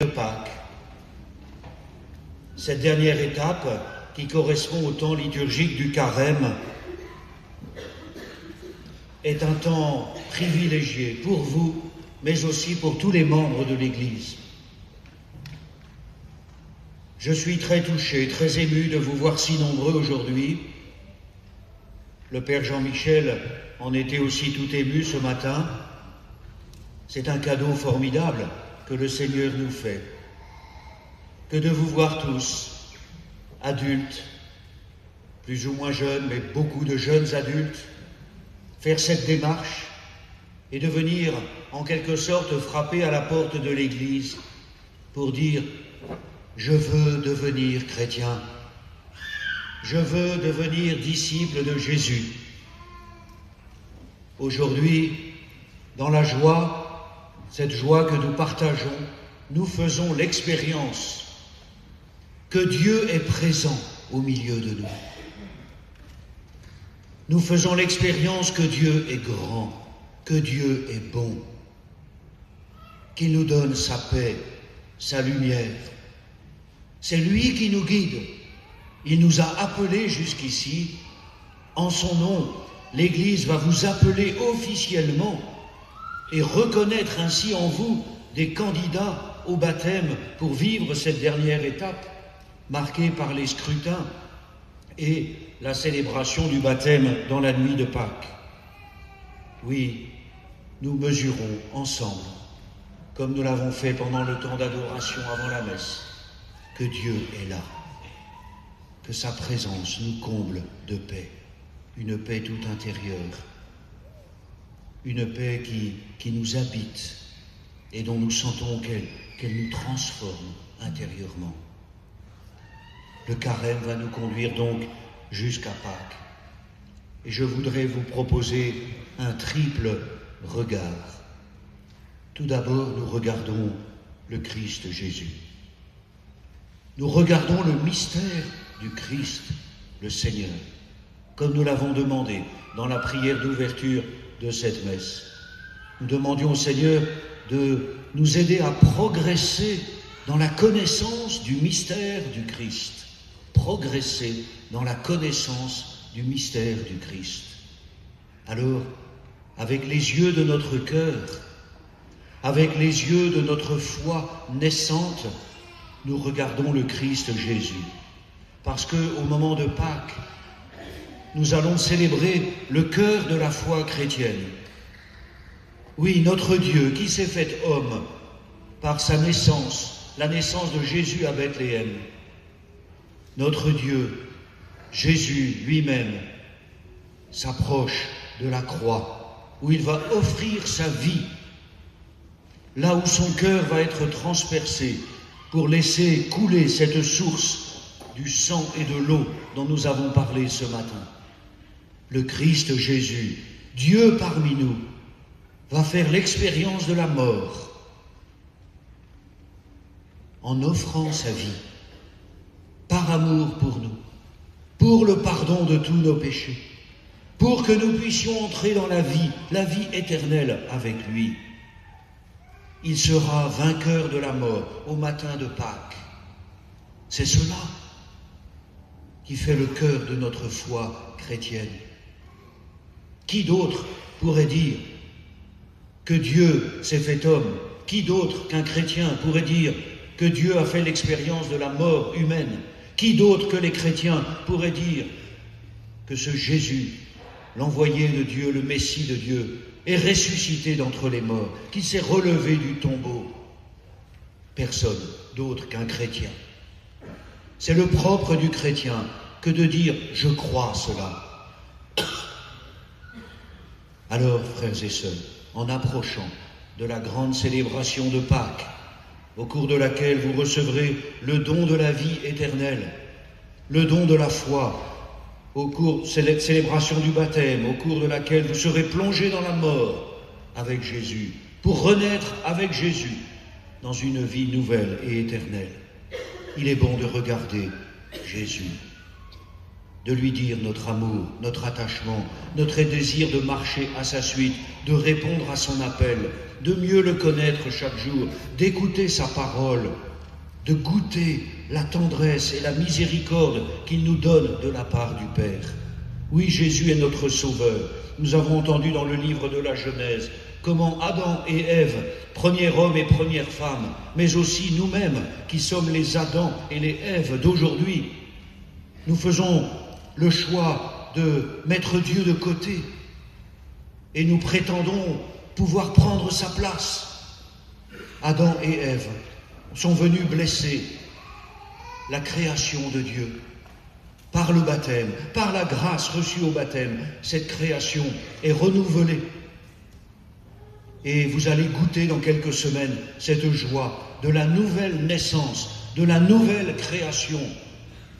de Pâques. Cette dernière étape, qui correspond au temps liturgique du carême, est un temps privilégié pour vous, mais aussi pour tous les membres de l'Église. Je suis très touché, très ému de vous voir si nombreux aujourd'hui. Le Père Jean-Michel en était aussi tout ému ce matin. C'est un cadeau formidable que le Seigneur nous fait, que de vous voir tous, adultes, plus ou moins jeunes, mais beaucoup de jeunes adultes, faire cette démarche et de venir en quelque sorte frapper à la porte de l'Église pour dire « Je veux devenir chrétien, je veux devenir disciple de Jésus ». Aujourd'hui, dans la joie, cette joie que nous partageons, nous faisons l'expérience que Dieu est présent au milieu de nous. Nous faisons l'expérience que Dieu est grand, que Dieu est bon, qu'il nous donne sa paix, sa lumière. C'est lui qui nous guide. Il nous a appelés jusqu'ici. En son nom, l'Église va vous appeler officiellement et reconnaître ainsi en vous des candidats au baptême pour vivre cette dernière étape marquée par les scrutins et la célébration du baptême dans la nuit de Pâques. Oui, nous mesurons ensemble, comme nous l'avons fait pendant le temps d'adoration avant la messe, que Dieu est là, que sa présence nous comble de paix, une paix tout intérieure, une paix qui nous habite et dont nous sentons qu'elle nous transforme intérieurement. Le carême va nous conduire donc jusqu'à Pâques. Et je voudrais vous proposer un triple regard. Tout d'abord, nous regardons le Christ Jésus. Nous regardons le mystère du Christ, le Seigneur, comme nous l'avons demandé dans la prière d'ouverture de cette messe. Nous demandions au Seigneur de nous aider à progresser dans la connaissance du mystère du Christ. Progresser dans la connaissance du mystère du Christ. Alors, avec les yeux de notre cœur, avec les yeux de notre foi naissante, nous regardons le Christ Jésus. Parce qu'au moment de Pâques, nous allons célébrer le cœur de la foi chrétienne. Oui, notre Dieu qui s'est fait homme par sa naissance, la naissance de Jésus à Bethléem. Notre Dieu, Jésus lui-même, s'approche de la croix, où il va offrir sa vie, là où son cœur va être transpercé, pour laisser couler cette source du sang et de l'eau dont nous avons parlé ce matin. Le Christ Jésus, Dieu parmi nous, va faire l'expérience de la mort en offrant sa vie, par amour pour nous, pour le pardon de tous nos péchés, pour que nous puissions entrer dans la vie éternelle avec lui. Il sera vainqueur de la mort au matin de Pâques. C'est cela qui fait le cœur de notre foi chrétienne. Qui d'autre pourrait dire que Dieu s'est fait homme? Qui d'autre qu'un chrétien pourrait dire que Dieu a fait l'expérience de la mort humaine? Qui d'autre que les chrétiens pourrait dire que ce Jésus, l'envoyé de Dieu, le Messie de Dieu, est ressuscité d'entre les morts, qu'il s'est relevé du tombeau? Personne d'autre qu'un chrétien. C'est le propre du chrétien que de dire « je crois cela ». Alors, frères et sœurs, en approchant de la grande célébration de Pâques, au cours de laquelle vous recevrez le don de la vie éternelle, le don de la foi, au cours de cette célébration du baptême, au cours de laquelle vous serez plongés dans la mort avec Jésus, pour renaître avec Jésus dans une vie nouvelle et éternelle. Il est bon de regarder Jésus, de lui dire notre amour, notre attachement, notre désir de marcher à sa suite, de répondre à son appel, de mieux le connaître chaque jour, d'écouter sa parole, de goûter la tendresse et la miséricorde qu'il nous donne de la part du Père. Oui, Jésus est notre Sauveur. Nous avons entendu dans le livre de la Genèse comment Adam et Ève, premier homme et première femme, mais aussi nous-mêmes qui sommes les Adam et les Ève d'aujourd'hui, nous faisons le choix de mettre Dieu de côté et nous prétendons pouvoir prendre sa place. Adam et Ève sont venus blesser la création de Dieu. Par le baptême, par la grâce reçue au baptême, cette création est renouvelée. Et vous allez goûter dans quelques semaines cette joie de la nouvelle naissance, de la nouvelle création,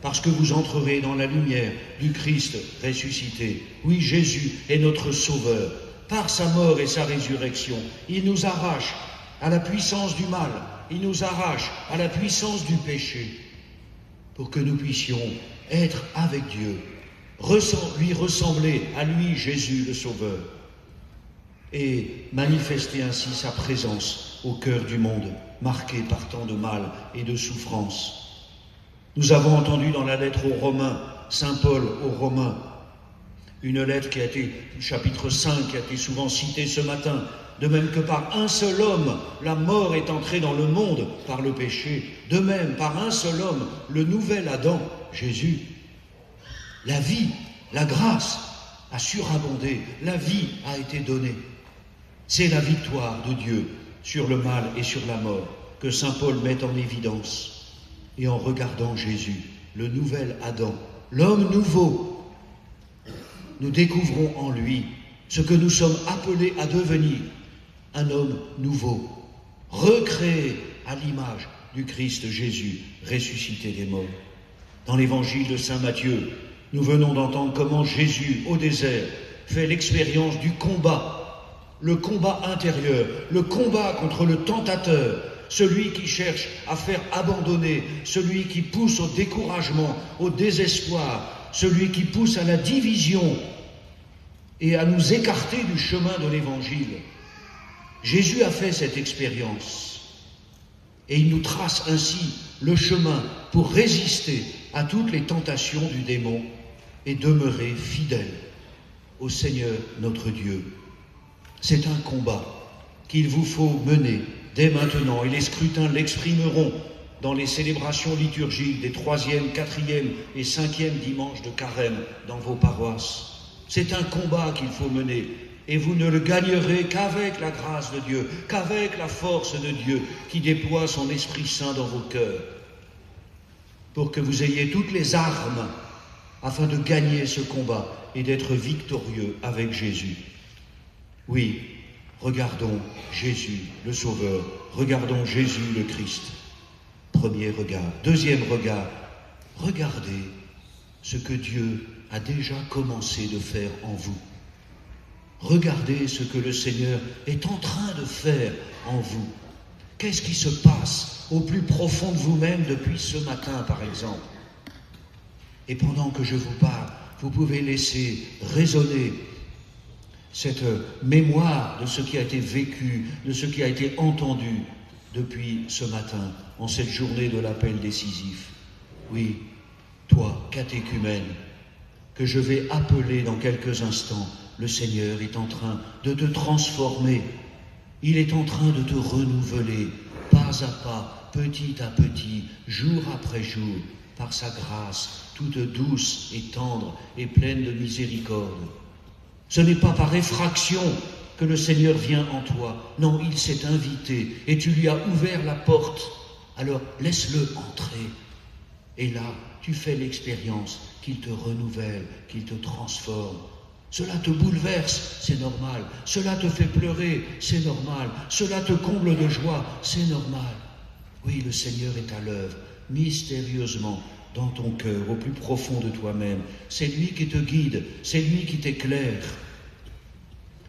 parce que vous entrerez dans la lumière du Christ ressuscité. Oui, Jésus est notre Sauveur. Par sa mort et sa résurrection, il nous arrache à la puissance du mal, il nous arrache à la puissance du péché, pour que nous puissions être avec Dieu, lui ressembler à lui, Jésus le Sauveur, et manifester ainsi sa présence au cœur du monde, marqué par tant de mal et de souffrance. Nous avons entendu dans la lettre aux Romains, Saint Paul aux Romains, une lettre qui a été, chapitre 5, qui a été souvent citée ce matin, de même que par un seul homme, la mort est entrée dans le monde par le péché, de même, par un seul homme, le nouvel Adam, Jésus, la vie, la grâce a surabondé, la vie a été donnée. C'est la victoire de Dieu sur le mal et sur la mort que saint Paul met en évidence. Et en regardant Jésus, le nouvel Adam, l'homme nouveau, nous découvrons en lui ce que nous sommes appelés à devenir, un homme nouveau, recréé à l'image du Christ Jésus, ressuscité des morts. Dans l'évangile de saint Matthieu, nous venons d'entendre comment Jésus, au désert, fait l'expérience du combat, le combat intérieur, le combat contre le tentateur, celui qui cherche à faire abandonner, celui qui pousse au découragement, au désespoir, celui qui pousse à la division et à nous écarter du chemin de l'Évangile. Jésus a fait cette expérience et il nous trace ainsi le chemin pour résister à toutes les tentations du démon et demeurer fidèle au Seigneur notre Dieu. C'est un combat qu'il vous faut mener dès maintenant, et les scrutins l'exprimeront dans les célébrations liturgiques des 3e, 4e et 5e dimanches de carême dans vos paroisses. C'est un combat qu'il faut mener, et vous ne le gagnerez qu'avec la grâce de Dieu, qu'avec la force de Dieu qui déploie son Esprit Saint dans vos cœurs, pour que vous ayez toutes les armes afin de gagner ce combat et d'être victorieux avec Jésus. Oui, regardons Jésus, le Sauveur. Regardons Jésus, le Christ. Premier regard. Deuxième regard. Regardez ce que Dieu a déjà commencé de faire en vous. Regardez ce que le Seigneur est en train de faire en vous. Qu'est-ce qui se passe au plus profond de vous-même depuis ce matin, par exemple? Et pendant que je vous parle, vous pouvez laisser résonner cette mémoire de ce qui a été vécu, de ce qui a été entendu depuis ce matin, en cette journée de l'appel décisif. Oui, toi, catéchumène, que je vais appeler dans quelques instants, le Seigneur est en train de te transformer. Il est en train de te renouveler, pas à pas, petit à petit, jour après jour, par sa grâce, toute douce et tendre et pleine de miséricorde. Ce n'est pas par effraction que le Seigneur vient en toi. Non, il s'est invité et tu lui as ouvert la porte. Alors laisse-le entrer. Et là, tu fais l'expérience qu'il te renouvelle, qu'il te transforme. Cela te bouleverse, c'est normal. Cela te fait pleurer, c'est normal. Cela te comble de joie, c'est normal. Oui, le Seigneur est à l'œuvre, mystérieusement, dans ton cœur, au plus profond de toi-même. C'est lui qui te guide, c'est lui qui t'éclaire.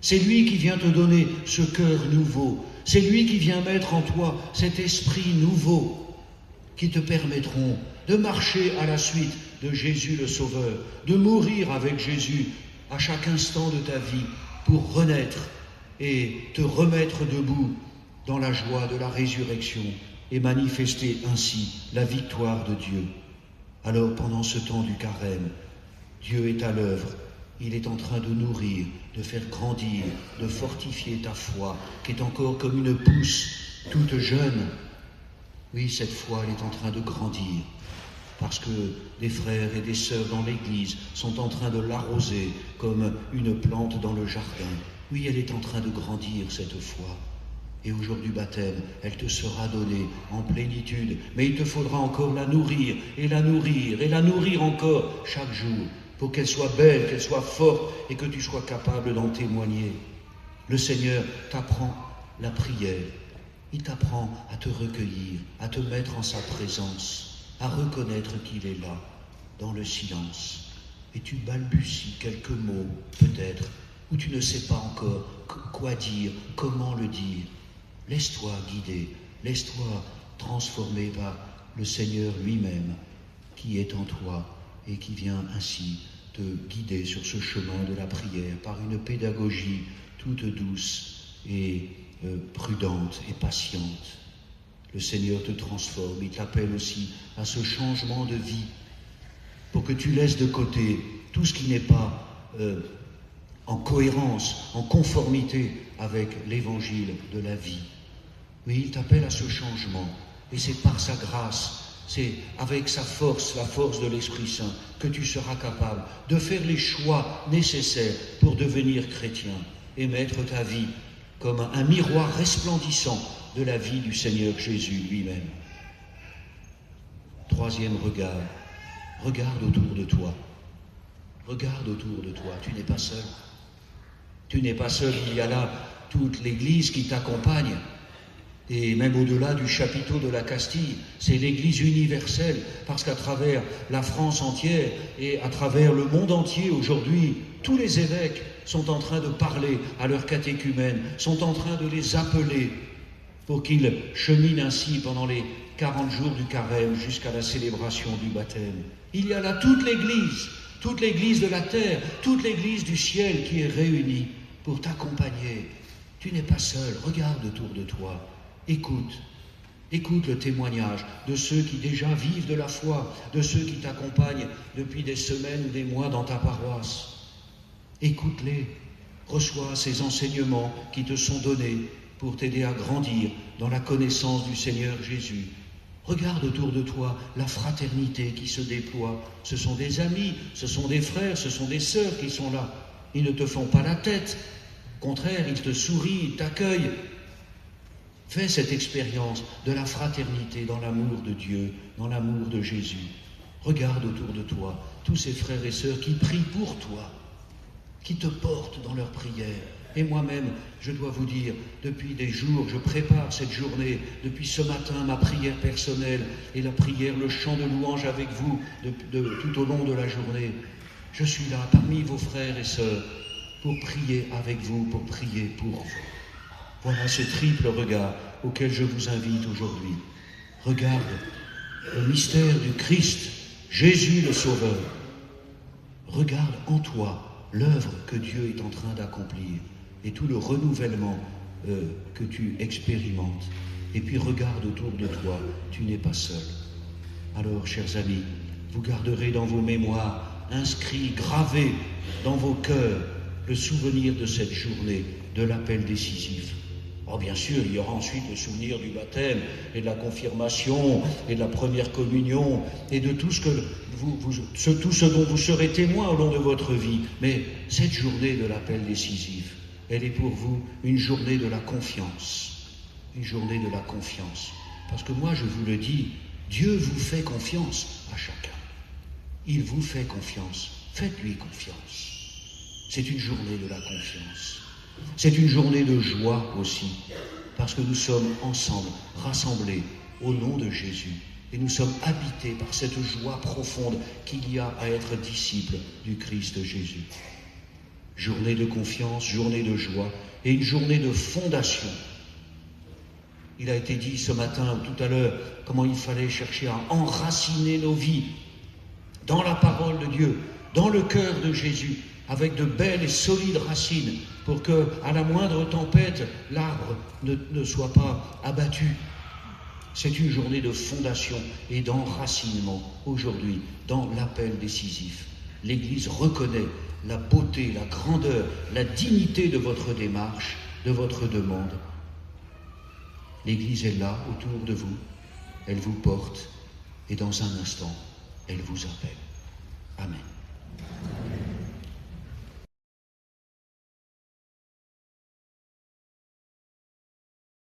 C'est lui qui vient te donner ce cœur nouveau. C'est lui qui vient mettre en toi cet esprit nouveau qui te permettront de marcher à la suite de Jésus le Sauveur, de mourir avec Jésus à chaque instant de ta vie pour renaître et te remettre debout dans la joie de la résurrection et manifester ainsi la victoire de Dieu. Alors pendant ce temps du carême, Dieu est à l'œuvre. Il est en train de nourrir, de faire grandir, de fortifier ta foi, qui est encore comme une pousse toute jeune. Oui, cette foi, elle est en train de grandir, parce que des frères et des sœurs dans l'Église sont en train de l'arroser comme une plante dans le jardin. Oui, elle est en train de grandir, cette foi. Et au jour du baptême, elle te sera donnée en plénitude, mais il te faudra encore la nourrir, et la nourrir, et la nourrir encore chaque jour, pour qu'elle soit belle, qu'elle soit forte, et que tu sois capable d'en témoigner. Le Seigneur t'apprend la prière, il t'apprend à te recueillir, à te mettre en sa présence, à reconnaître qu'il est là, dans le silence. Et tu balbuties quelques mots, peut-être, où tu ne sais pas encore quoi dire, comment le dire. Laisse-toi guider, laisse-toi transformer par le Seigneur lui-même, qui est en toi et qui vient ainsi te guider sur ce chemin de la prière par une pédagogie toute douce et prudente et patiente. Le Seigneur te transforme, il t'appelle aussi à ce changement de vie pour que tu laisses de côté tout ce qui n'est pas en cohérence, en conformité avec l'évangile de la vie. Oui, il t'appelle à ce changement, et c'est par sa grâce, c'est avec sa force, la force de l'Esprit Saint, que tu seras capable de faire les choix nécessaires pour devenir chrétien et mettre ta vie comme un miroir resplendissant de la vie du Seigneur Jésus lui-même. Troisième regard, regarde autour de toi. Regarde autour de toi, tu n'es pas seul. Tu n'es pas seul, il y a là toute l'Église qui t'accompagne. Et même au-delà du chapiteau de la Castille, c'est l'Église universelle, parce qu'à travers la France entière et à travers le monde entier aujourd'hui, tous les évêques sont en train de parler à leurs catéchumènes, sont en train de les appeler pour qu'ils cheminent ainsi pendant les 40 jours du carême jusqu'à la célébration du baptême. Il y a là toute l'Église de la terre, toute l'Église du ciel qui est réunie pour t'accompagner. Tu n'es pas seul, regarde autour de toi. Écoute le témoignage de ceux qui déjà vivent de la foi, de ceux qui t'accompagnent depuis des semaines ou des mois dans ta paroisse. Écoute-les, reçois ces enseignements qui te sont donnés pour t'aider à grandir dans la connaissance du Seigneur Jésus. Regarde autour de toi la fraternité qui se déploie. Ce sont des amis, ce sont des frères, ce sont des sœurs qui sont là. Ils ne te font pas la tête. Au contraire, ils te sourient, ils t'accueillent. Fais cette expérience de la fraternité dans l'amour de Dieu, dans l'amour de Jésus. Regarde autour de toi tous ces frères et sœurs qui prient pour toi, qui te portent dans leurs prières. Et moi-même, je dois vous dire, depuis des jours, je prépare cette journée, depuis ce matin, ma prière personnelle et la prière, le chant de louange avec vous tout au long de la journée. Je suis là parmi vos frères et sœurs pour prier avec vous, pour prier pour vous. Voilà ce triple regard auquel je vous invite aujourd'hui. Regarde le mystère du Christ, Jésus le Sauveur. Regarde en toi l'œuvre que Dieu est en train d'accomplir et tout le renouvellement que tu expérimentes. Et puis regarde autour de toi, tu n'es pas seul. Alors, chers amis, vous garderez dans vos mémoires, inscrits, gravés dans vos cœurs, le souvenir de cette journée, de l'appel décisif. Oh, bien sûr, il y aura ensuite le souvenir du baptême et de la confirmation et de la première communion et de tout tout ce dont vous serez témoin au long de votre vie. Mais cette journée de l'appel décisif, elle est pour vous une journée de la confiance. Une journée de la confiance. Parce que moi, je vous le dis, Dieu vous fait confiance à chacun. Il vous fait confiance. Faites-lui confiance. C'est une journée de la confiance. C'est une journée de joie aussi, parce que nous sommes ensemble, rassemblés au nom de Jésus. Et nous sommes habités par cette joie profonde qu'il y a à être disciples du Christ Jésus. Journée de confiance, journée de joie et une journée de fondation. Il a été dit ce matin ou tout à l'heure comment il fallait chercher à enraciner nos vies dans la parole de Dieu, dans le cœur de Jésus, avec de belles et solides racines, pour que, à la moindre tempête, l'arbre ne soit pas abattu. C'est une journée de fondation et d'enracinement aujourd'hui dans l'appel décisif. L'Église reconnaît la beauté, la grandeur, la dignité de votre démarche, de votre demande. L'Église est là, autour de vous, elle vous porte et dans un instant, elle vous appelle. Amen.